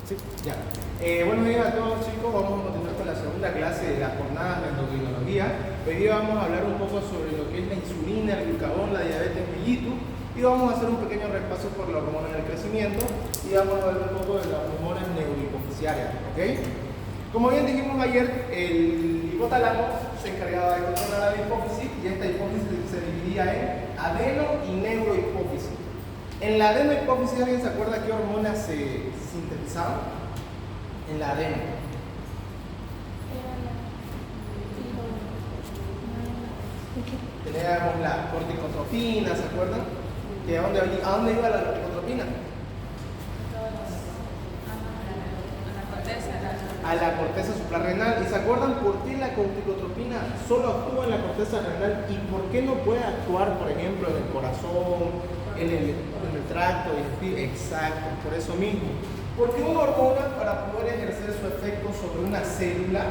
Sí, ya. Buenos días a todos, chicos. Vamos a continuar con la segunda clase de las jornadas de endocrinología. Hoy día vamos a hablar un poco sobre lo que es la insulina, el glucagón, la diabetes mellitus, y vamos a hacer un pequeño repaso por las hormonas del crecimiento y vamos a ver un poco de las hormonas neurohipofisiarias, ¿ok? Como bien dijimos ayer, el hipotálamo se encargaba de controlar la hipófisis y esta hipófisis se dividía en adeno y neurohipófisis. En la adenohipófisis, ¿alguien se acuerda qué hormonas se sintetizaban? En la adeno. Teníamos la corticotropina, ¿se acuerdan? ¿A dónde iba la corticotropina? A la corteza suprarrenal. ¿Y se acuerdan por qué la corticotropina solo actúa en la corteza renal y por qué no puede actuar, por ejemplo, en el corazón, en el tracto digestivo? Exacto, por eso mismo. Porque una hormona, para poder ejercer su efecto sobre una célula,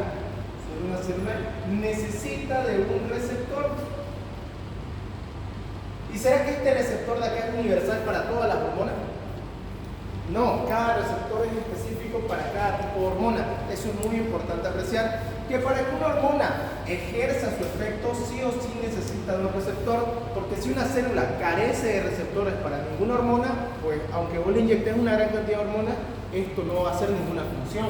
necesita de un receptor. ¿Y será que este receptor de acá es universal para todas las hormonas? No, cada receptor es específico para cada tipo de hormona. Eso es muy importante apreciar, que para que una hormona ejerza su efecto, sí o sí necesita de un receptor, porque si una célula carece de receptores para ninguna hormona, pues aunque vos le inyectes una gran cantidad de hormonas, esto no va a hacer ninguna función.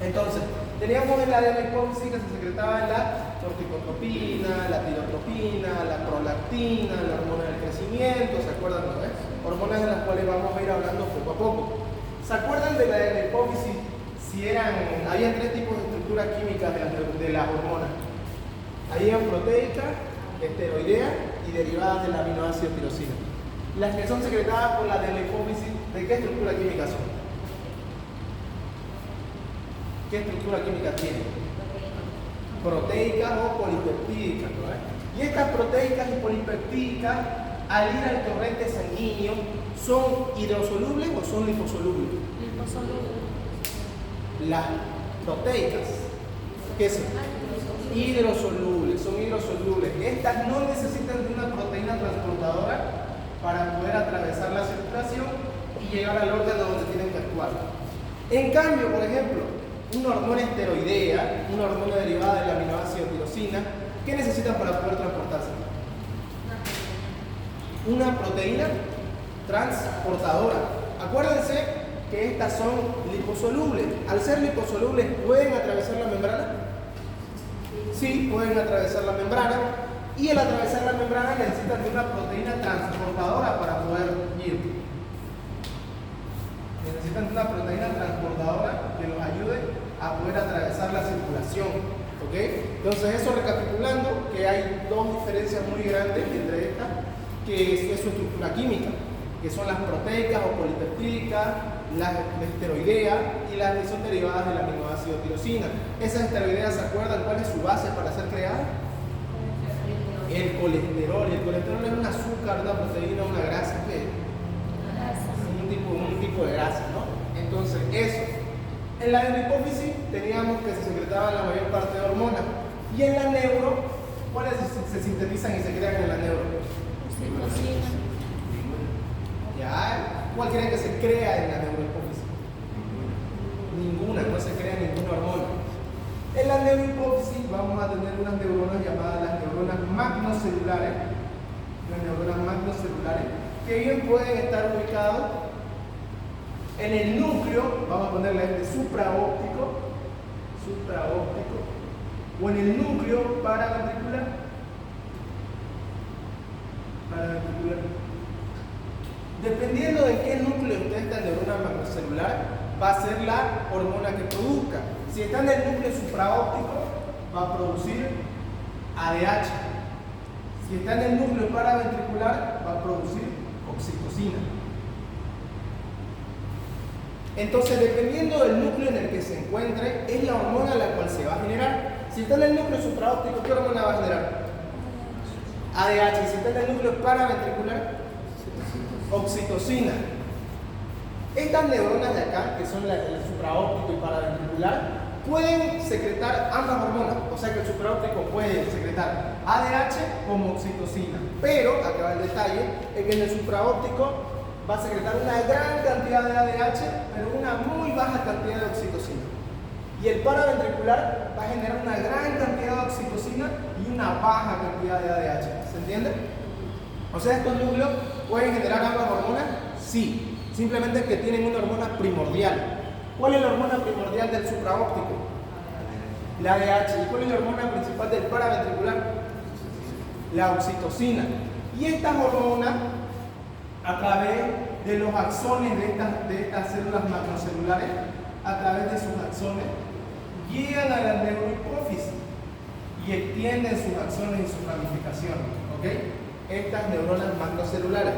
Entonces, teníamos en la adenohipófisis que se secretaba en la corticotropina, la tirotropina, la prolactina, la hormona del crecimiento, ¿se acuerdan? ¿No? Hormonas de las cuales vamos a ir hablando poco a poco. ¿Se acuerdan de la adenohipófisis? Había tres tipos de estructuras químicas de las hormonas. Había proteica, esteroidea y derivadas del aminoácido tirosina. Las que son secretadas por la adenohipófisis, ¿de qué estructura química son? ¿Qué estructura química tienen? Proteicas o polipeptídicas, ¿no? Y estas proteicas y polipeptídicas, al ir al torrente sanguíneo, ¿son hidrosolubles o son liposolubles? Liposolubles. Las proteicas, ¿qué son? Hidrosolubles, son hidrosolubles. Estas no necesitan de una proteína transportadora para poder atravesar la circulación y llegar al órgano donde tienen que actuar. En cambio, por ejemplo, una hormona esteroidea, una hormona derivada del aminoácido tirosina, ¿qué necesitan para poder transportarse? Una proteína transportadora. Acuérdense que estas son liposolubles. Al ser liposolubles, ¿pueden atravesar la membrana? Sí, pueden atravesar la membrana. Y al atravesar la membrana necesitan de una proteína transportadora para poder ir. Necesitan de una proteína transportadora que los ayude a poder atravesar la circulación. ¿Ok? Entonces, eso recapitulando, que hay dos diferencias muy grandes entre estas, que es su estructura química, que son las proteicas o polipeptídicas, las esteroideas y las que son derivadas del aminoácido tirosina. Esas esteroideas, ¿se acuerdan cuál es su base para ser creada? El colesterol. Y el colesterol es un azúcar, una proteína, una grasa, ¿qué? Un tipo de grasa, ¿no? Entonces, eso. En la adenohipófisis teníamos que se secretaban la mayor parte de hormonas. Y en la neuro, ¿cuáles se sintetizan y se crean en la neuro? Oxitocina. ¿Ya? ¿Cuál creen que se crea en la neurohipófisis? Ninguna, no se crea ninguna hormona. En la neurohipófisis vamos a tener unas neuronas llamadas las neuronas magnocelulares. Las neuronas magnocelulares, que bien pueden estar ubicados en el núcleo, vamos a ponerle este supraóptico, o en el núcleo paraventricular. Dependiendo de qué núcleo esté esta neurona macrocelular, va a ser la hormona que produzca. Si está en el núcleo supraóptico, va a producir ADH. Si está en el núcleo paraventricular, va a producir oxitocina. Entonces, dependiendo del núcleo en el que se encuentre, es la hormona la cual se va a generar. Si está en el núcleo supraóptico, ¿qué hormona va a generar? ADH. Si está en el núcleo paraventricular, oxitocina. Estas neuronas de acá, que son el supraóptico y paraventricular, pueden secretar ambas hormonas. O sea que el supraóptico puede secretar ADH como oxitocina. Pero, acá va el detalle, es que en el supraóptico va a secretar una gran cantidad de ADH, pero una muy baja cantidad de oxitocina. Y el paraventricular va a generar una gran cantidad de oxitocina y una baja cantidad de ADH. ¿Se entiende? O sea, estos núcleos pueden generar ambas hormonas, sí, simplemente que tienen una hormona primordial. ¿Cuál es la hormona primordial del supraóptico? La ADH. ¿Y cuál es la hormona principal del paraventricular? La oxitocina. Y estas hormonas, a través de los axones de estas células macrocelulares, a través de sus axones, llegan a la neurohipófisis y extienden sus axones y sus ramificaciones. ¿Ok? Estas neuronas macrocelulares.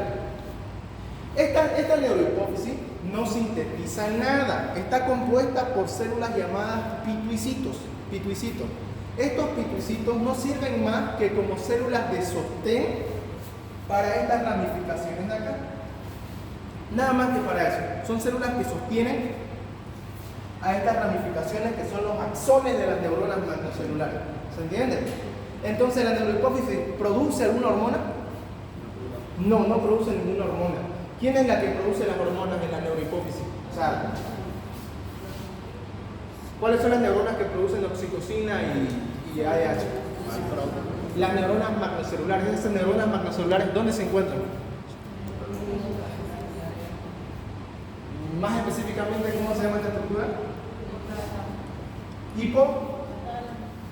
Esta neurohipófisis no sintetiza nada, está compuesta por células llamadas pituicitos. Estos pituicitos no sirven más que como células de sostén para estas ramificaciones de acá. Nada más que para eso. Son células que sostienen a estas ramificaciones que son los axones de las neuronas macrocelulares. ¿Se entiende? Entonces, ¿la neurohipófisis produce alguna hormona? No, no produce ninguna hormona. ¿Quién es la que produce las hormonas en la neurohipófisis? O sea, ¿cuáles son las neuronas que producen oxitocina y ADH? Las neuronas macrocelulares. Esas neuronas macrocelulares, ¿dónde se encuentran? Más específicamente, ¿cómo se llama esta estructura?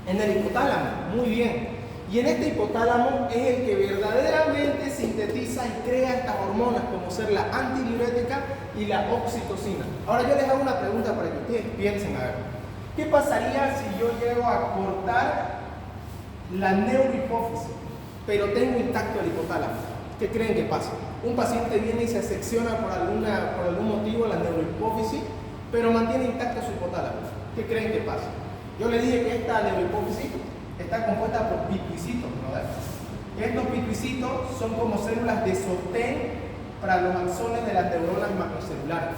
En el hipotálamo. Muy bien. Y en este hipotálamo es el que verdaderamente sintetiza y crea estas hormonas, como ser la antidiurética y la oxitocina. Ahora yo les hago una pregunta para que ustedes piensen, a ver. ¿Qué pasaría si yo llego a cortar la neurohipófisis, pero tengo intacto el hipotálamo? ¿Qué creen que pasa? Un paciente viene y se secciona por algún motivo la neurohipófisis, pero mantiene intacto su hipotálamo. ¿Qué creen que pasa? Yo le dije que esta neurohipófisis está compuesta por pituicitos, ¿no? Estos pituicitos son como células de sostén para los axones de las neuronas macrocelulares.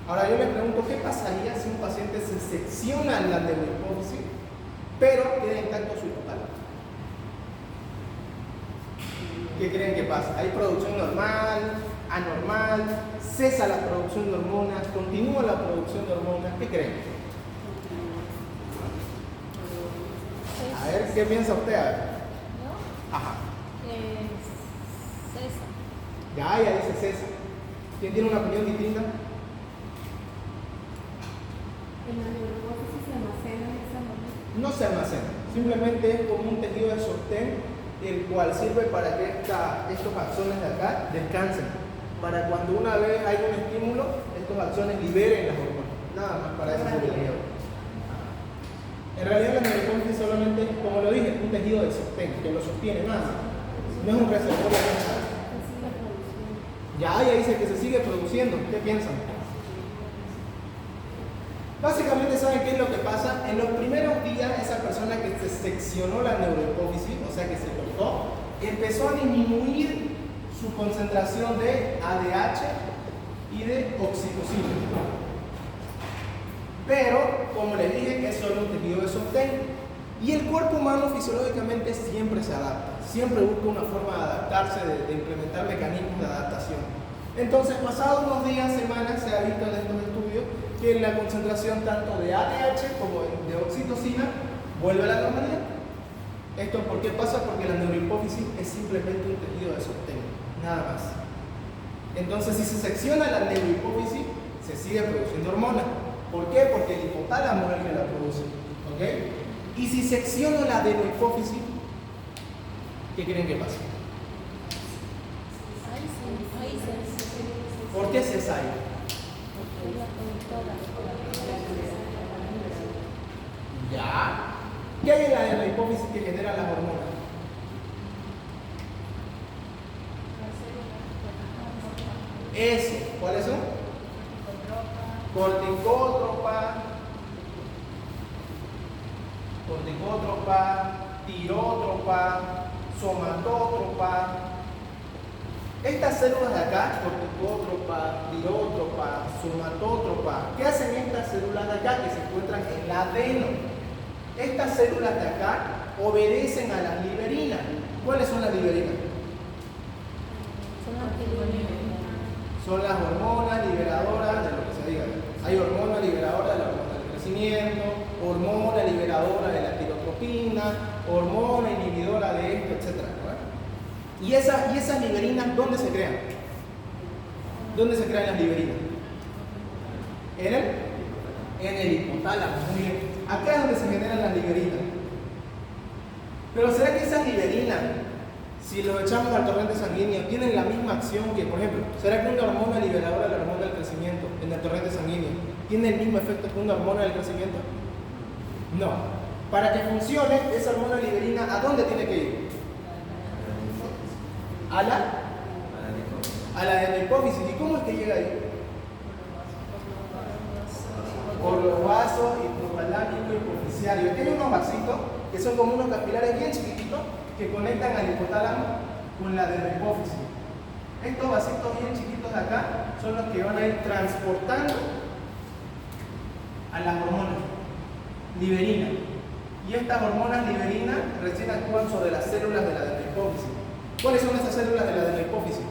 Ahora yo les pregunto, ¿qué pasaría si un paciente se secciona en la neurohipófisis, pero queda intacto su hipotálamo? ¿Qué creen que pasa? ¿Hay producción normal, anormal? ¿Cesa la producción de hormonas? ¿Continúa la producción de hormonas? ¿Qué creen? A ver, ¿qué piensa usted? A ver. ¿No? Ajá. César. Ya dice César. ¿Quién tiene una opinión distinta? ¿En la neurohipófisis se almacena esa hormona? No se almacena, simplemente es como un tejido de sostén, el cual sirve para que estos axones de acá descansen. Para cuando una vez hay un estímulo, estos axones liberen las hormonas. Nada más para eso sirve. En realidad la neurohipófisis solamente, como lo dije, es un tejido de sostén, que lo sostiene nada más. No es un receptor de nada. Ya dice que se sigue produciendo. ¿Qué piensan? Básicamente, ¿saben qué es lo que pasa? En los primeros días, esa persona que se seccionó la neurohipófisis, o sea que se cortó, empezó a disminuir su concentración de ADH y de oxitocina. Pero, como les dije, es solo un tejido de sostén. Y el cuerpo humano fisiológicamente siempre se adapta, siempre busca una forma de adaptarse, de implementar mecanismos de adaptación. Entonces, pasados unos días, semanas, se ha visto en estos estudios que la concentración tanto de ADH como de oxitocina vuelve a la normalidad. ¿Esto por qué pasa? Porque la neurohipófisis es simplemente un tejido de sostén, nada más. Entonces, si se secciona la neurohipófisis, se sigue produciendo hormonas. ¿Por qué? Porque el hipotálamo es el que la produce. ¿Ok? Y si secciono la neurohipófisis, ¿qué creen que pasa? Ahí se. ¿Por qué cesa ahí? Es la productora. Ya. ¿Qué hay en la neurohipófisis que genera las hormonas? Eso. ¿Cuáles son? Corticótropa, tirótropa, somatótropa. Estas células de acá, corticótropa, tirótropa, somatótropa, ¿qué hacen estas células de acá que se encuentran en el adeno? Estas células de acá obedecen a las liberinas. ¿Cuáles son las liberinas? Son las que Son las hormonas liberadoras de lo que se diga. Hay hormona liberadora de la hormona del crecimiento, hormona liberadora de la tirotropina, hormona inhibidora de esto, etc. ¿Y esas liberinas dónde se crean? ¿Dónde se crean las liberinas? En el hipotálamo. Muy bien. Acá es donde se generan las liberinas. Pero ¿será que esas liberinas, si lo echamos al torrente sanguíneo, tienen la misma acción que, por ejemplo, ¿será que una hormona liberadora de la hormona del crecimiento en el torrente sanguíneo tiene el mismo efecto que una hormona del crecimiento? No. Para que funcione, esa hormona liberina, ¿a dónde tiene que ir? A la de la hipófisis. ¿Y cómo es que llega ahí? Por los vasos hipotalámico hipofisiario. Aquí hay unos vasitos que son como unos capilares bien chiquititos que conectan al hipotálamo con la de la hipófisis. Estos vasitos bien chiquitos de acá son los que van a ir transportando a las hormonas liberinas. Y estas hormonas liberinas recién actúan sobre las células de la de la hipófisis. ¿Cuáles son estas células de la de la hipófisis?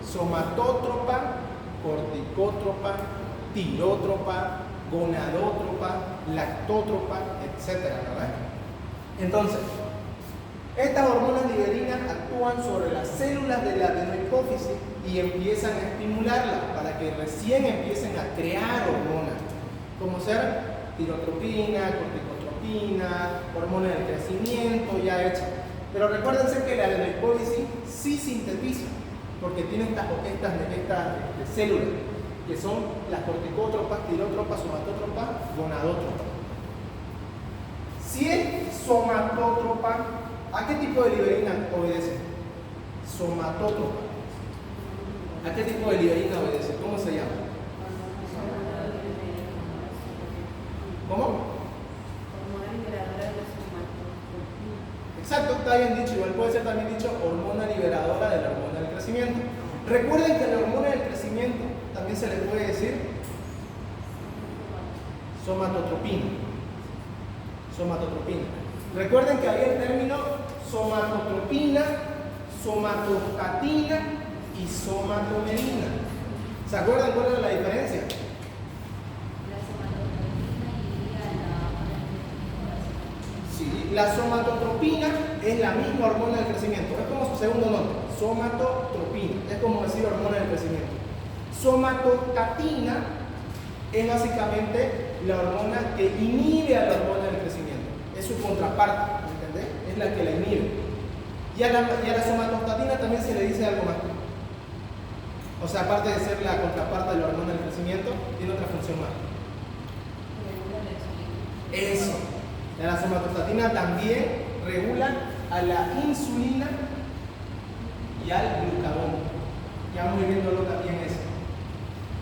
Somatótropa, corticótropa, tirótropa, gonadótropa, lactótropa, etc. ¿verdad? Entonces, estas hormonas liberinas actúan sobre las células de la adenohipófisis y empiezan a estimularlas para que recién empiecen a crear hormonas, como ser tirotropina, corticotropina, hormona del crecimiento ya hecha. Pero recuérdense que la adenohipófisis sí sintetiza, porque tiene estas células, que son las corticótropas, tirótropas, somatótropas, gonadótropas. Si es somatótropa, ¿a qué tipo de liberina obedece? Somatótropa. ¿A qué tipo de liberina obedece? ¿Cómo se llama? ¿Cómo? Hormona liberadora de la somatotropina. Exacto, está bien dicho. Igual puede ser también dicho hormona liberadora de la hormona del crecimiento. Recuerden que la hormona del crecimiento también se le puede decir somatotropina. Somatotropina. Recuerden que había el término somatotropina, somatostatina y somatomedina. ¿Se acuerdan cuál era la diferencia? Sí, la somatotropina es la misma hormona del crecimiento, es como su segundo nombre, somatotropina, es como decir hormona del crecimiento. Somatostatina es básicamente la hormona que inhibe a la hormona del crecimiento, es su contraparte, ¿entendés? Es la que la inhibe. Y a la somatostatina también se le dice algo más. O sea, aparte de ser la contraparte de la hormona del crecimiento, tiene otra función más. Eso. La somatostatina también regula a la insulina y al glucagón. Ya vamos viéndolo también eso.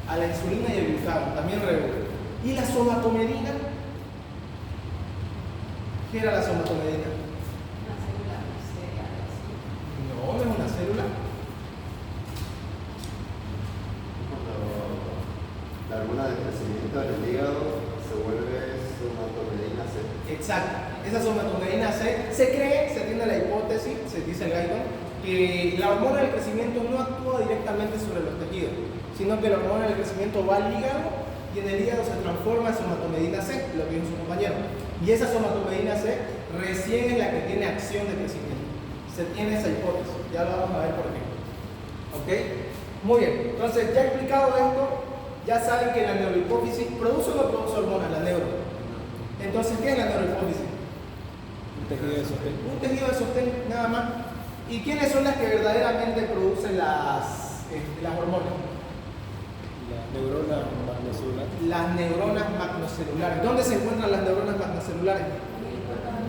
A la insulina y al glucagón también regula. ¿Y la somatomedina? ¿Qué era la somatomedina? No, no es una célula. La hormona del crecimiento del hígado se vuelve somatomedina C. Exacto. Esa somatomedina C se cree, se tiene la hipótesis, se dice el Guyton, que la hormona del crecimiento no actúa directamente sobre los tejidos, sino que la hormona del crecimiento va al hígado y en el hígado se transforma en somatomedina C, lo que dijo su compañero. Y esa somatomedina C recién es la que tiene acción de crecimiento. Se tiene esa hipótesis, ya lo vamos a ver por qué. ¿Ok? Muy bien, entonces ya explicado esto, ya saben que la neurohipófisis produce o no produce hormonas, la neuro. Entonces, ¿qué es la neurohipófisis? Un tejido de sostén. Un tejido de sostén, nada más. ¿Y quiénes son las que verdaderamente producen las hormonas? Las neuronas magnocelulares. Las neuronas magnocelulares. ¿Dónde se encuentran las neuronas magnocelulares?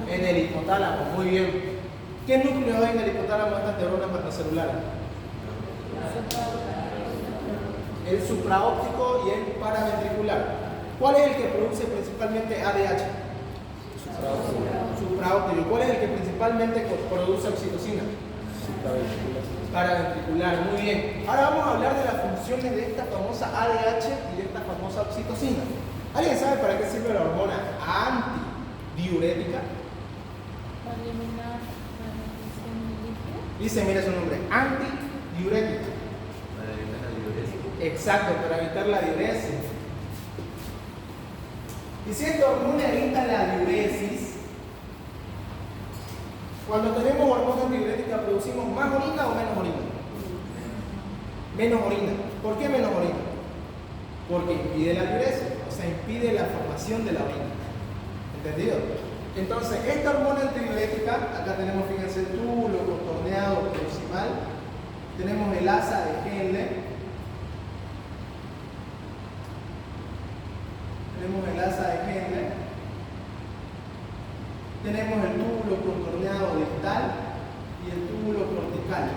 En el hipotálamo, muy bien. ¿Qué núcleos hay en el hipotálamo de estas neuronas magnocelulares? El supraóptico y el paraventricular. ¿Cuál es el que produce principalmente ADH? Supraóptico. ¿Y cuál es el que principalmente produce oxitocina? Paraventricular, muy bien. Ahora vamos a hablar de las funciones de esta famosa ADH y de esta famosa oxitocina. ¿Alguien sabe para qué sirve la hormona antidiurética? Para eliminar la retención de líquido. Dice, mira su nombre, antidiurética. Diurética. Para evitar la diuresis. Exacto, para evitar la diuresis. Y si esta hormona evita la diuresis, cuando tenemos hormonas diuréticas, ¿producimos más orina o menos orina? Menos orina. ¿Por qué menos orina? Porque impide la diuresis, o sea, impide la formación de la orina. ¿Entendido? Entonces, esta hormona antidiurética, acá tenemos, fíjense, el túbulo contorneado proximal, tenemos el asa de Henle, tenemos el túbulo contorneado distal y el túbulo cortical.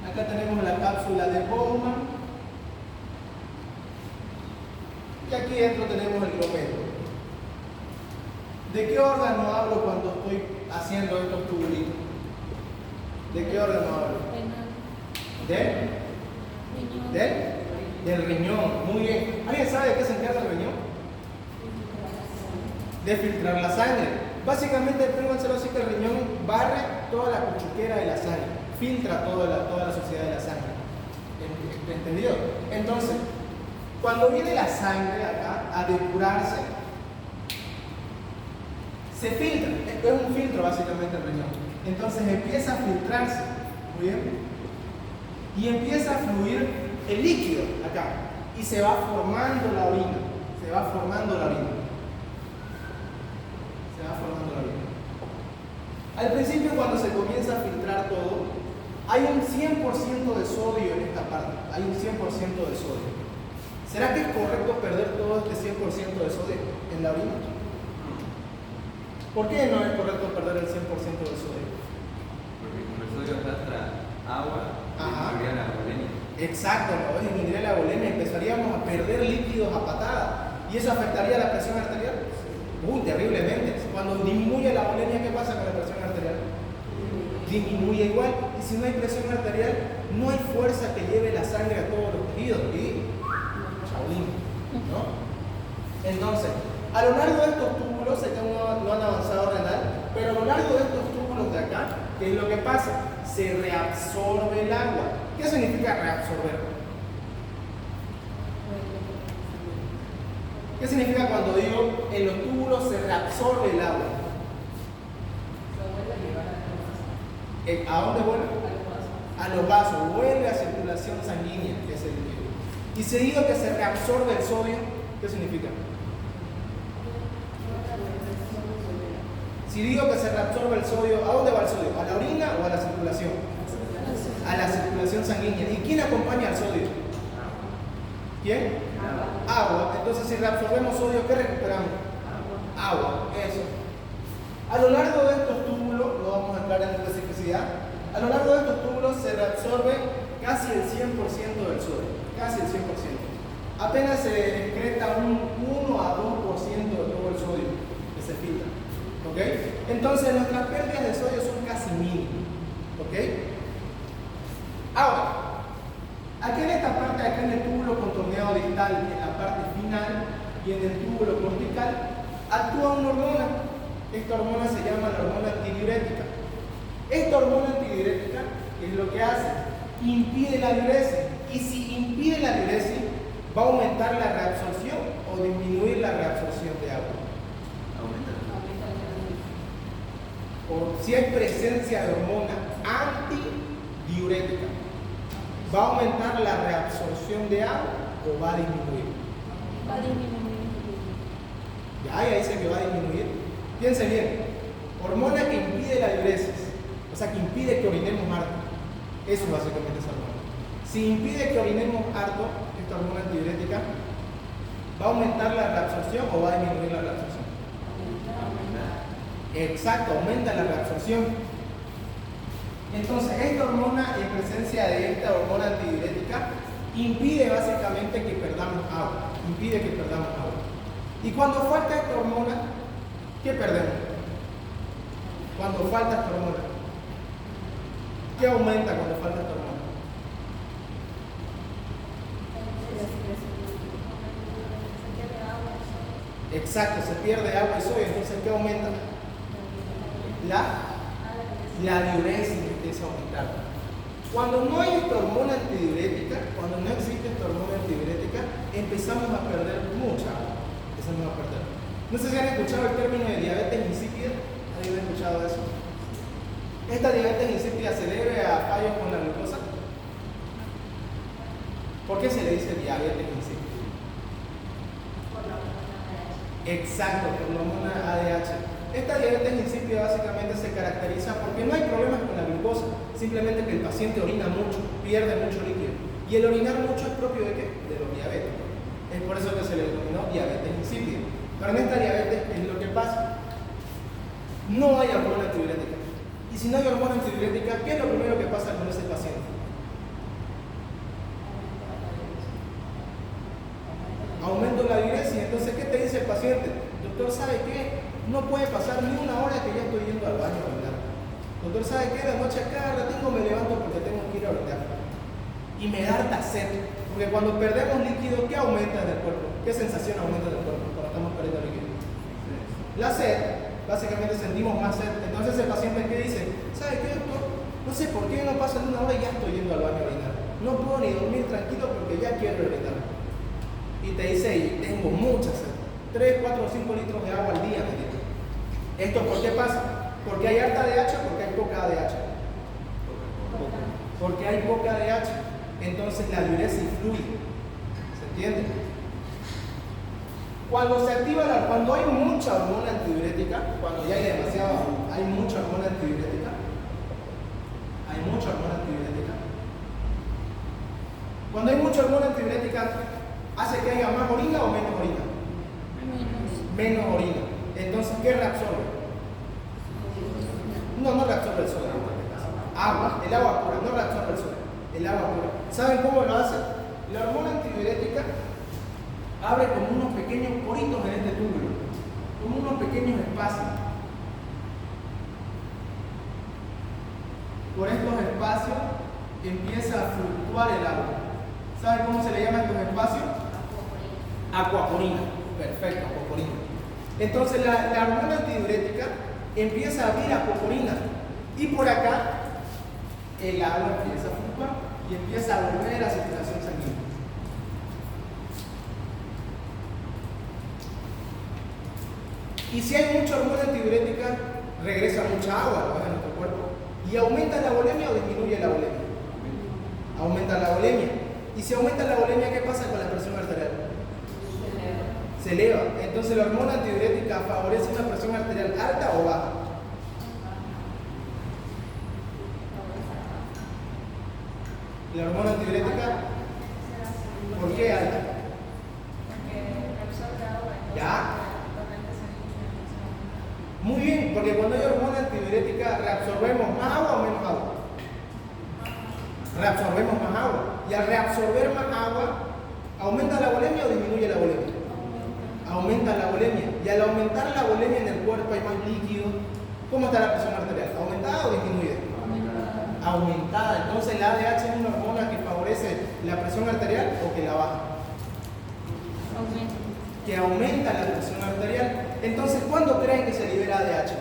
Acá tenemos la cápsula de Bowman. Y aquí dentro tenemos el glomérulo. ¿De qué órgano hablo cuando estoy haciendo estos tubulitos? ¿De qué órgano hablo? Del riñón. Muy bien. ¿Alguien sabe de qué se encarga el riñón? De filtrar la sangre. Básicamente, pónganselo así, que el riñón barre toda la cuchuquera de la sangre, filtra toda la suciedad de la sangre. ¿Entendido? Entonces, cuando viene la sangre acá a depurarse, se filtra. Es un filtro básicamente el riñón. Entonces empieza a filtrarse. Muy bien. Y empieza a fluir el líquido acá. Y se va formando la orina. Al principio, cuando se comienza a filtrar todo, hay un 100% de sodio en esta parte. Hay un 100% de sodio. ¿Será que es correcto perder todo este 100% de sodio en la orina? ¿Por qué no es correcto perder el 100% de sodio? Porque como el sodio arrastra agua, disminuiría la bulimia. Exacto, ¿no? Disminuiría la bulimia, empezaríamos a perder líquidos a patada. ¿Y eso afectaría la presión arterial? Terriblemente. Cuando disminuye la bulimia, ¿qué pasa con la presión arterial? Disminuye igual. Y si no hay presión arterial, no hay fuerza que lleve la sangre a todos los tejidos. Y chaulín, ¿no? Entonces, a lo largo de estos túbulos, sé que no han avanzado renal, pero a lo largo de estos túbulos de acá, ¿qué es lo que pasa? Se reabsorbe el agua. ¿Qué significa reabsorber? ¿Qué significa cuando digo en los túbulos se reabsorbe el agua? ¿A dónde vuelve? A los vasos. Vuelve a circulación sanguínea, que es el líquido. Y seguido que se reabsorbe el sodio, ¿qué significa? Si digo que se reabsorbe el sodio, ¿a dónde va el sodio? ¿A la orina o a la circulación? A la circulación sanguínea. ¿Y quién acompaña al sodio? ¿Quién? Agua. Entonces, si reabsorbemos sodio, ¿qué recuperamos? Agua. Eso. A lo largo de estos túbulos, lo vamos a entrar en especificidad, a lo largo de estos túbulos se reabsorbe casi el 100% del sodio. Casi el 100%. Apenas se excreta un 1 a 2% de todo el sodio que se filtra. ¿Ok? Entonces, nuestras pérdidas de sodio son casi mínimas. ¿Ok? Ahora, aquí en esta parte, acá en el túbulo contorneado distal, en la parte final, y en el túbulo cortical, actúa una hormona. Esta hormona se llama la hormona antidiurética. Esta hormona antidiurética, ¿qué es lo que hace? Impide la diuresis. Y si impide la diuresis, ¿va a aumentar la reabsorción o disminuir la reabsorción de agua? O si hay presencia de hormona antidiurética, ¿va a aumentar la reabsorción de agua o va a disminuir? Va a disminuir. Ya dice que va a disminuir. Piensen bien, hormona que impide la diuresis, o sea que impide que orinemos harto. Eso básicamente es hormona. Si impide que orinemos harto, esta hormona antidiurética, ¿va a aumentar la reabsorción o va a disminuir la reabsorción? Exacto, aumenta la reabsorción. Entonces, esta hormona, en presencia de esta hormona antidiurética, impide básicamente que perdamos agua. Y cuando falta esta hormona, ¿qué perdemos? Cuando falta esta hormona, ¿qué aumenta cuando falta esta hormona? Exacto, se pierde agua y sodio. Entonces, ¿qué aumenta? La la diuresis empieza a aumentar. Cuando no hay esta hormona antidiurética, cuando no existe esta hormona antidiurética, empezamos a perder mucha agua. Empezamos a perder. No sé si han escuchado el término de diabetes insípida. ¿Alguien ha escuchado eso? ¿Esta diabetes insípida se debe a fallos con la glucosa? ¿Por qué se le dice diabetes insípida? Exacto, por la hormona ADH. Esta diabetes insípida básicamente se caracteriza porque no hay problemas con la glucosa, simplemente que el paciente orina mucho, pierde mucho líquido. Y el orinar mucho es propio de ¿qué? De los diabéticos. Es por eso que se le denominó diabetes insípida. Pero en esta diabetes es lo que pasa. No hay hormona antidiurética. Y si no hay hormona antidiurética, ¿qué es lo primero que pasa con ese paciente? Aumento la diuresis. Entonces, ¿qué te dice el paciente? Doctor, ¿sabe qué? No puede pasar ni una hora que ya estoy yendo al baño a orinar. Doctor, ¿sabe qué? De noche a cada ratito me levanto porque tengo que ir a orinar. Y me da harta sed. Porque cuando perdemos líquido, ¿qué aumenta en el cuerpo? ¿Qué sensación aumenta en el cuerpo cuando estamos perdiendo líquido? La sed. Básicamente sentimos más sed. Entonces el paciente ¿qué dice? ¿Sabe qué, doctor? No sé por qué no pasa ni una hora y ya estoy yendo al baño a orinar. No puedo ni dormir tranquilo porque ya quiero orinar. Y te dice, y tengo mucha sed. 3, 4 o 5 litros de agua al día me tiene. ¿Esto por qué pasa? ¿Porque hay alta ADH o porque hay poca ADH? Porque hay poca ADH. Entonces la diuresis fluye. ¿Se entiende? Cuando se activa cuando hay mucha hormona antidiurética, cuando ya hay mucha hormona antidiurética, cuando hay mucha hormona antidiurética, ¿hace que haya más orina o menos orina? Menos orina. Entonces, ¿qué reabsorbe? No reabsorbe el sodio. Agua, el agua pura, no reabsorbe el sodio. El agua pura. ¿Saben cómo lo hace? La hormona antidiurética abre como unos pequeños poritos en este túbulo, como unos pequeños espacios. Por estos espacios empieza a fluctuar el agua. ¿Saben cómo se le llama a estos espacios? Aquaporina. Perfecto, aquaporina. Entonces la hormona antidiurética empieza a abrir aquaporina y por acá el agua empieza a fluctuar y empieza a volver a la circulación sanguínea. Y si hay mucha hormona antidiurética, regresa mucha agua a nuestro cuerpo. ¿Y aumenta la volemia o disminuye la volemia? Aumenta la volemia. Y si aumenta la volemia, ¿qué pasa con la presión arterial? Se eleva. Entonces la hormona antidiurética favorece una presión arterial alta o baja. La hormona antidiurética, ¿por qué alta? ¿Ya? Muy bien, porque cuando hay hormona antidiurética, ¿reabsorbemos más agua o menos agua? Reabsorbemos más agua. Y al reabsorber más agua, ¿aumenta la volemia o disminuye la volemia? Aumenta la volemia. Y al aumentar la volemia en el cuerpo hay más líquido. ¿Cómo está la presión arterial? ¿Aumentada o disminuye? Aumentada. Entonces la ADH es una hormona que favorece la presión arterial o que la baja. Que aumenta la presión arterial. Entonces, ¿cuándo creen que se libera ADH?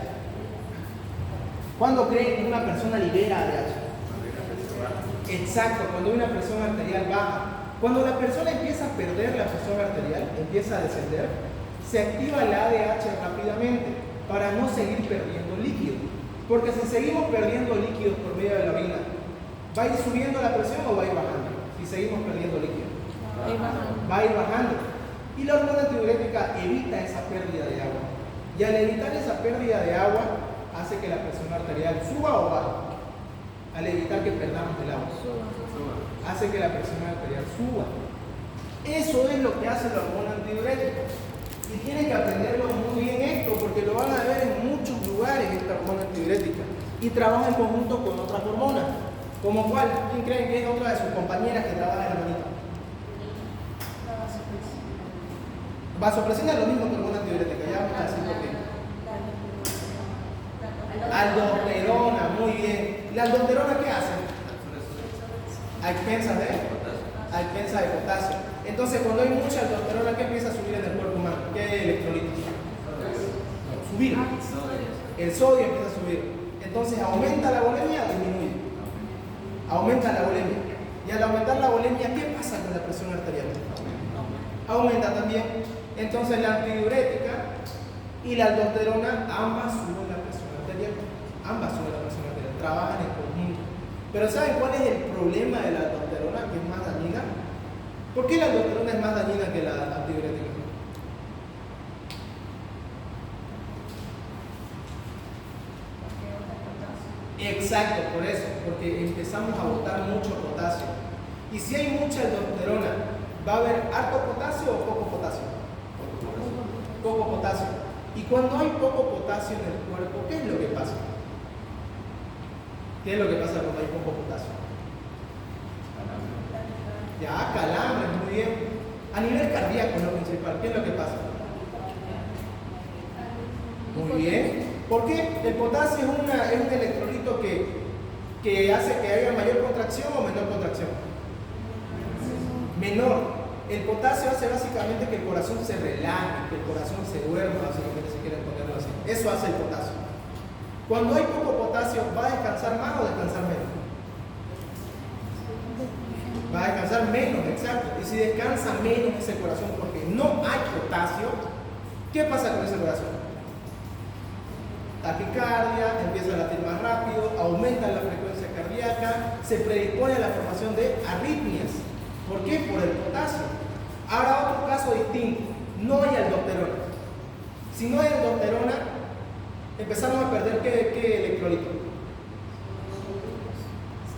¿Cuándo creen que una persona libera ADH? Exacto, cuando hay una presión arterial baja. Cuando la persona empieza a perder la presión arterial, empieza a descender, se activa la ADH rápidamente para no seguir perdiendo líquido. Porque si seguimos perdiendo líquidos por medio de la orina, ¿va a ir subiendo la presión o va a ir bajando? Si seguimos perdiendo líquido, va a ir bajando. Y la hormona antidiurética evita esa pérdida de agua. Y al evitar esa pérdida de agua, hace que la presión arterial suba o baje. Al evitar que perdamos el agua, hace que la presión arterial suba. Eso es lo que hace la hormona antidiurética. Y tienen que aprenderlo muy bien esto, porque lo van a ver en muchos lugares esta hormona antidiurética. Y trabaja en conjunto con otras hormonas. ¿Como cuál? ¿Quién creen que es otra de sus compañeras que trabaja en la manita? Vasopresina es lo mismo que hormona antidiurética, ya vamos a decir por qué. Aldosterona, muy bien. ¿La aldosterona qué hace? A expensas de potasio. Entonces, cuando hay mucha aldosterona, ¿qué empieza a subir en el cuerpo humano? ¿Qué electrolitos? Subir. El sodio empieza a subir. Entonces, ¿aumenta la bulimia o disminuye? Aumenta la bulimia. Y al aumentar la bulimia, ¿qué pasa con la presión arterial? Aumenta también. Entonces, la antidiurética y la aldosterona, ambas suben la presión arterial. Ambas suben la presión arterial, trabajan en conjunto. Pero ¿saben cuál es el problema de la aldosterona, que es más dañina? ¿Por qué la aldosterona es más dañina que la antidiurética? Exacto, por eso, porque empezamos a botar mucho potasio. Y si hay mucha aldosterona, ¿va a haber harto potasio o poco potasio? Poco potasio. Y cuando hay poco potasio en el cuerpo, ¿qué es lo que pasa? ¿Qué es lo que pasa cuando hay poco potasio? Ya, calambres, muy bien. A nivel cardíaco es lo principal. ¿Qué es lo que pasa? Muy bien. ¿Por qué? El potasio es un electrolito que hace que haya mayor contracción o menor contracción. Menor. El potasio hace básicamente que el corazón se relaje, que el corazón se duerma, básicamente si quieren ponerlo así. Eso hace el potasio. Cuando hay poco potasio, ¿va a descansar más o descansar menos? Va a descansar menos, exacto. Y si descansa menos ese corazón porque no hay potasio, ¿qué pasa con ese corazón? Taquicardia, empieza a latir más rápido, aumenta la frecuencia cardíaca, se predispone a la formación de arritmias. ¿Por qué? Por el potasio. Ahora otro caso distinto, no hay aldosterona. Si no hay aldosterona, empezamos a perder ¿qué electrolito?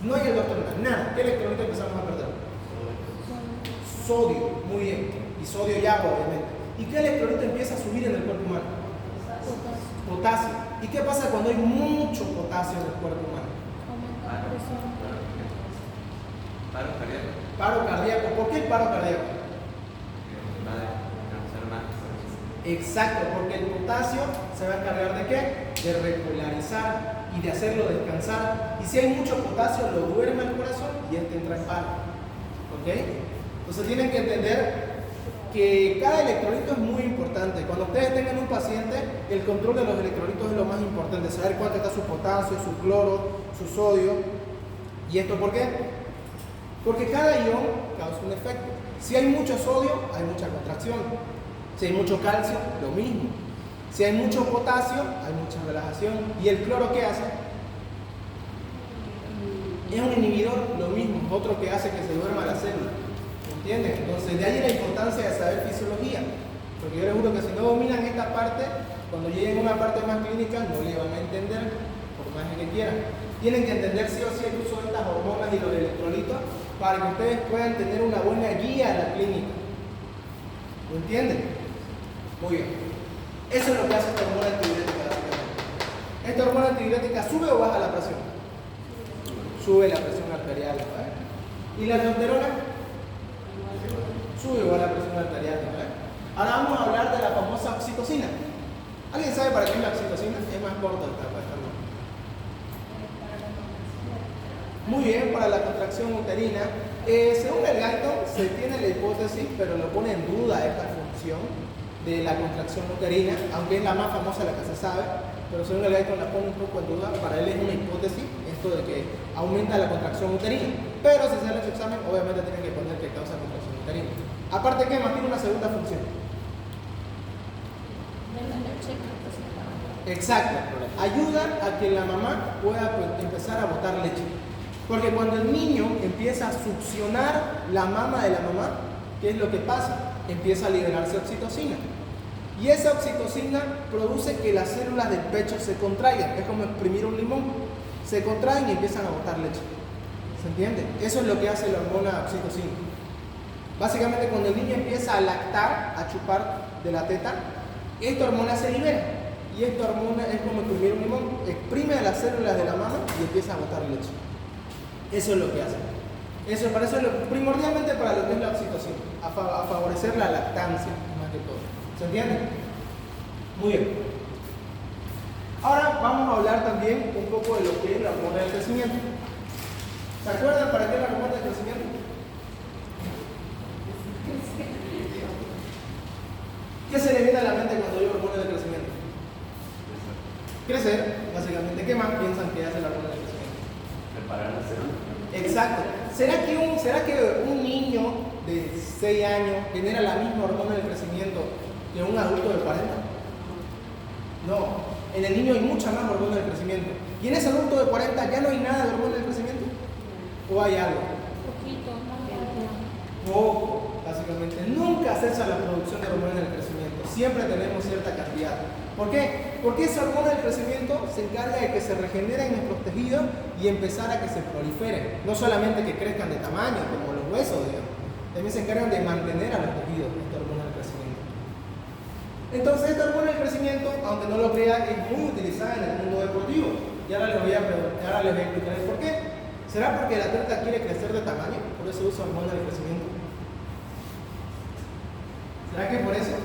No hay aldosterona, nada. ¿Qué electrolito empezamos a perder? Sodio, muy bien. Y sodio y agua, obviamente. ¿Y qué electrolito empieza a subir en el cuerpo humano? Potasio. ¿Y qué pasa cuando hay mucho potasio en el cuerpo humano? Paro cardíaco. Paro cardíaco. ¿Por qué el paro cardíaco? Exacto, porque el potasio se va a encargar de qué? De regularizar y de hacerlo descansar. Y si hay mucho potasio, lo duerme el corazón y este entra en paro. ¿Ok? Entonces tienen que entender que cada electrolito es muy importante. Cuando ustedes tengan un paciente, el control de los electrolitos es lo más importante. Saber cuánto está su potasio, su cloro, su sodio. ¿Y esto por qué? Porque cada ion causa un efecto. Si hay mucho sodio, hay mucha contracción. Si hay mucho calcio, lo mismo. Si hay mucho potasio, hay mucha relajación. ¿Y el cloro qué hace? Es un inhibidor, lo mismo. Otro que hace que se duerma la célula. ¿Entienden? Entonces, de ahí la importancia de saber fisiología. Porque yo les juro que si no dominan esta parte, cuando lleguen a una parte más clínica, no le van a entender, por más que quieran. Tienen que entender sí o sí el uso de estas hormonas y los electrolitos para que ustedes puedan tener una buena guía a la clínica. ¿Lo entienden? Muy bien. Eso es lo que hace esta hormona antidiurética. ¿Esta hormona antidiurética sube o baja la presión? Sube la presión arterial. ¿Vale? ¿Y la aldosterona? Sube o baja la presión arterial. ¿Vale? Ahora vamos a hablar de la famosa oxitocina. ¿Alguien sabe para qué es la oxitocina? Es más corta esta parte. Muy bien, para la contracción uterina. Según el Guyton, se tiene la hipótesis, pero lo pone en duda esta función de la contracción uterina, aunque es la más famosa, la que se sabe, pero según el Guyton la pone un poco en duda. Para él es una hipótesis esto de que aumenta la contracción uterina, pero si sale su examen, obviamente tienen que poner que causa contracción uterina. Aparte que más tiene una segunda función. Exacto, ayuda a que la mamá pueda empezar a botar leche. Porque cuando el niño empieza a succionar la mama de la mamá, ¿qué es lo que pasa? Empieza a liberarse oxitocina. Y esa oxitocina produce que las células del pecho se contraigan. Es como exprimir un limón. Se contraen y empiezan a botar leche. ¿Se entiende? Eso es lo que hace la hormona oxitocina. Básicamente cuando el niño empieza a lactar, a chupar de la teta, esta hormona se libera. Y esta hormona es como exprimir un limón. Exprime a las células de la mama y empieza a botar leche. Eso es lo que hace. Para eso es primordialmente para lo que es la oxitocina, a favorecer la lactancia, más que todo. ¿Se entiende? Muy bien. Ahora vamos a hablar también un poco de lo que es la hormona del crecimiento. ¿Se acuerdan para qué es la hormona del crecimiento? ¿Qué se le viene a la mente cuando digo hormona del crecimiento? Crecer, básicamente crecimiento. ¿Qué más piensan que hace la hormona del crecimiento? Preparar la célula. Exacto. ¿Será que un niño de 6 años genera la misma hormona del crecimiento que un adulto de 40? No. En el niño hay mucha más hormona del crecimiento. Y en ese adulto de 40 ya no hay nada de hormona del crecimiento. ¿O hay algo? Poquito, no. Poco, básicamente. Nunca cesa la producción de hormona del crecimiento. Siempre tenemos cierta cantidad. ¿Por qué? Porque esa hormona del crecimiento se encarga de que se regeneren nuestros tejidos y empezar a que se proliferen. No solamente que crezcan de tamaño, como los huesos, digamos. También se encargan de mantener a los tejidos esta hormona del crecimiento. Entonces, esta hormona del crecimiento, aunque no lo crea, es muy utilizada en el mundo deportivo. Y ahora les voy a explicar el por qué. ¿Será porque el atleta quiere crecer de tamaño? ¿Por eso usa hormona del crecimiento? ¿Será que por eso?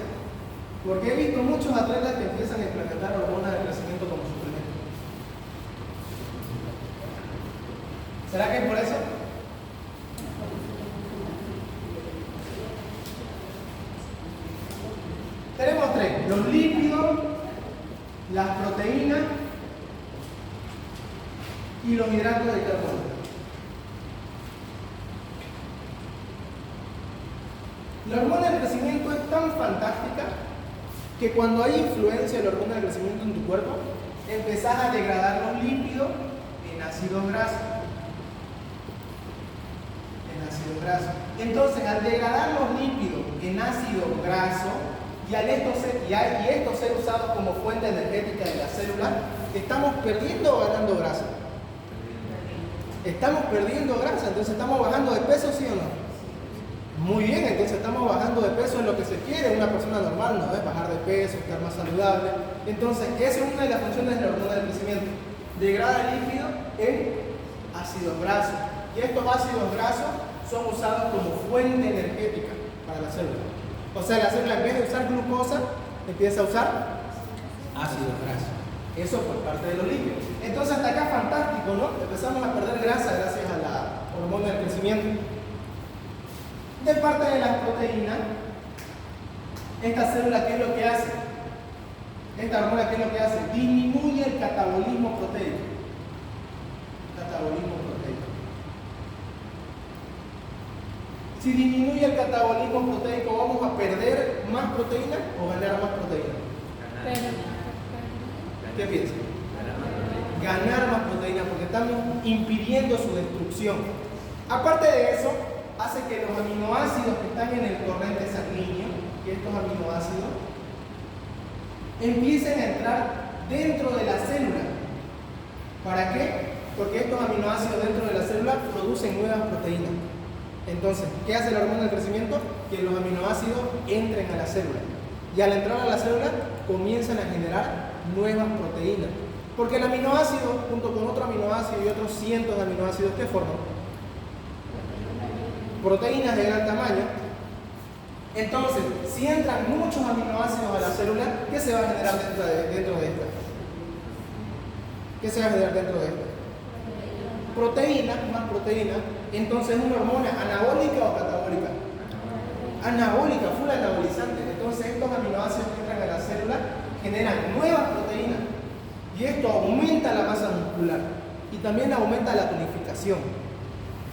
Porque he visto muchos atletas que empiezan a implementar hormonas de crecimiento como suplemento. ¿Será que es por eso? Tenemos tres: los lípidos, las proteínas y los hidratos de carbono. La hormona del crecimiento es tan fantástica que cuando hay influencia de la hormona del crecimiento en tu cuerpo, empezás a degradar los lípidos en ácidos grasos. Entonces, al degradar los lípidos en ácido graso y esto ser usado como fuente energética de la célula, ¿estamos perdiendo o ganando grasa? Estamos perdiendo grasa, entonces estamos bajando de peso, ¿sí o no? Muy bien, entonces estamos bajando de peso en lo que se quiere una persona normal, ¿no? Es bajar de peso, estar más saludable. Entonces, esa es una de las funciones de la hormona del crecimiento. Degrada el lípido en ácidos grasos. Y estos ácidos grasos son usados como fuente energética para la célula. O sea, la célula en vez de usar glucosa, empieza a usar ácidos grasos. Eso por parte de los lípidos. Entonces, hasta acá fantástico, ¿no? Empezamos a perder grasa gracias a la hormona del crecimiento. De parte de las proteínas, esta célula, ¿qué es lo que hace? Esta hormona, ¿qué es lo que hace? Disminuye el catabolismo proteico. Si disminuye el catabolismo proteico, ¿vamos a perder más proteína o ganar más proteína? ¿Qué piensan? Ganar más proteína, porque estamos impidiendo su destrucción. Aparte de eso, hace que los aminoácidos que están en el torrente sanguíneo, que estos aminoácidos, empiecen a entrar dentro de la célula. ¿Para qué? Porque estos aminoácidos dentro de la célula producen nuevas proteínas. Entonces, ¿qué hace la hormona del crecimiento? Que los aminoácidos entren a la célula. Y al entrar a la célula, comienzan a generar nuevas proteínas. Porque el aminoácido, junto con otro aminoácido y otros cientos de aminoácidos, ¿qué forman? Proteínas de gran tamaño. Entonces, si entran muchos aminoácidos a la célula, ¿qué se va a generar dentro de esta? ¿Qué se va a generar dentro de esta? Proteína, más proteína. Entonces, ¿es una hormona anabólica o catabólica? Anabólica, full anabolizante. Entonces, estos aminoácidos que entran a la célula generan nuevas proteínas. Y esto aumenta la masa muscular. Y también aumenta la tonificación.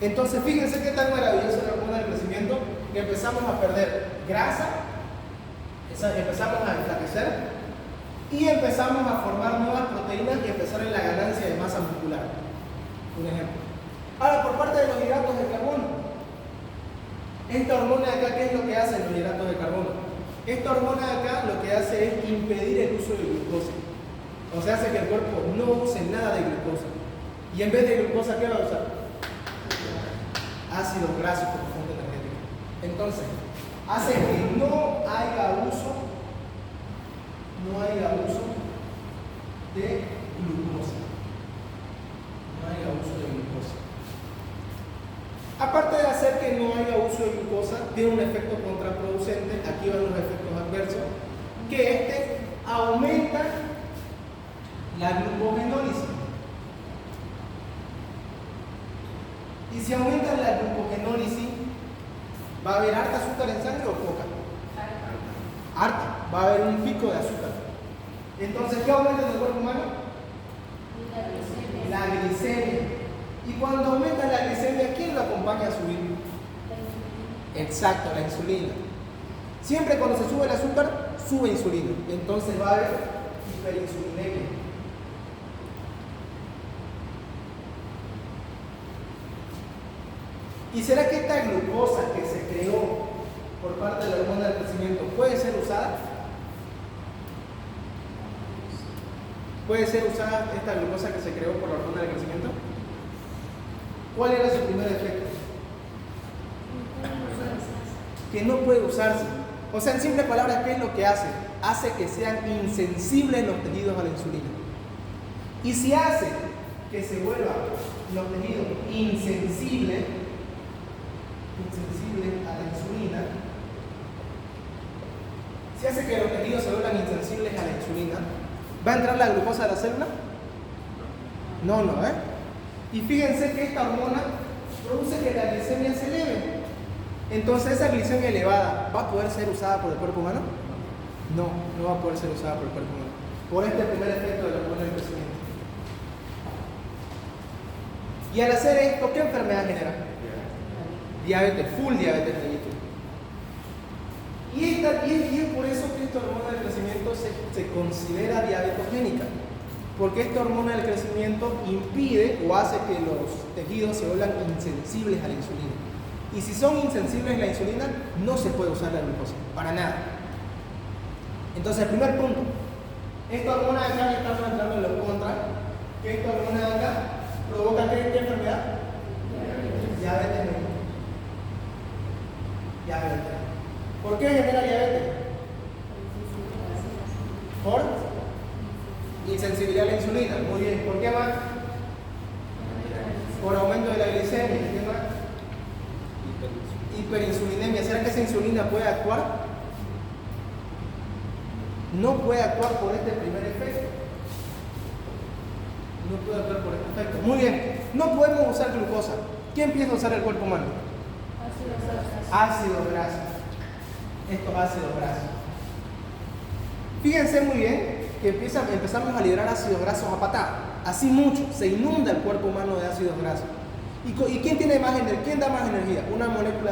Entonces, fíjense qué tan maravillosa es la hormona del crecimiento, que empezamos a perder grasa, empezamos a enflaquecer y empezamos a formar nuevas proteínas y empezar en la ganancia de masa muscular. Un ejemplo. Ahora, por parte de los hidratos de carbono, esta hormona de acá, ¿qué es lo que hacen los hidratos de carbono? Esta hormona de acá lo que hace es impedir el uso de glucosa. O sea, hace que el cuerpo no use nada de glucosa. Y en vez de glucosa, ¿qué va a usar? Ácidos grasos como fuente energética. Entonces, hace que no haya uso de glucosa. Aparte de hacer que no haya uso de glucosa, tiene un efecto contraproducente. Aquí van los efectos adversos, que aumenta la glucogenólisis. Y si aumenta la glucogenólisis, ¿va a haber harta azúcar en sangre o poca? Harta. Va a haber un pico de azúcar. Entonces, ¿qué aumenta en el cuerpo humano? La glicemia. Y cuando aumenta la glicemia, ¿quién lo acompaña a subir? Exacto, la insulina. Siempre cuando se sube el azúcar, sube insulina. Entonces va a haber hiperinsulinemia. ¿Y será que esta glucosa que se creó por parte de la hormona del crecimiento puede ser usada? ¿Puede ser usada esta glucosa que se creó por la hormona del crecimiento? ¿Cuál era su primer efecto? Que no puede usarse. O sea, en simples palabras, ¿qué es lo que hace? Hace que sean insensibles los tejidos a la insulina. Y si hace que se vuelvan los tejidos insensibles a la insulina, si hace que los tejidos se vuelvan insensibles a la insulina, ¿va a entrar la glucosa a la célula? No, ¿eh? Y fíjense que esta hormona produce que la glicemia se eleve. Entonces, ¿esa glicemia elevada va a poder ser usada por el cuerpo humano? No, no va a poder ser usada por el cuerpo humano. Por este primer efecto de la hormona del crecimiento. Y al hacer esto, ¿qué enfermedad genera? Diabetes, full diabetes mellitus. Y es por eso que esta hormona del crecimiento se considera diabetogénica. Porque esta hormona del crecimiento impide o hace que los tejidos se vuelvan insensibles a la insulina. Y si son insensibles a la insulina, no se puede usar la glucosa, para nada. Entonces, el primer punto, esta hormona de acá, que estamos entrando en los contras, que esta hormona de acá provoca ¿qué enfermedad? Diabetes mellitus. Diabetes. ¿Por qué genera diabetes? Por insensibilidad a la insulina. Muy bien. ¿Por qué más? Por aumento de la glicemia. ¿Qué más? Hiperinsulinemia. ¿Será que esa insulina puede actuar? No puede actuar por este primer efecto. No puede actuar por este efecto. Muy bien. No podemos usar glucosa. ¿Qué empieza a usar el cuerpo humano? Ácidos grasos. Estos ácidos grasos. Fíjense muy bien que empezamos a liberar ácidos grasos a patada. Así mucho. Se inunda el cuerpo humano de ácidos grasos. ¿Y quién tiene más energía? ¿Quién da más energía? Una molécula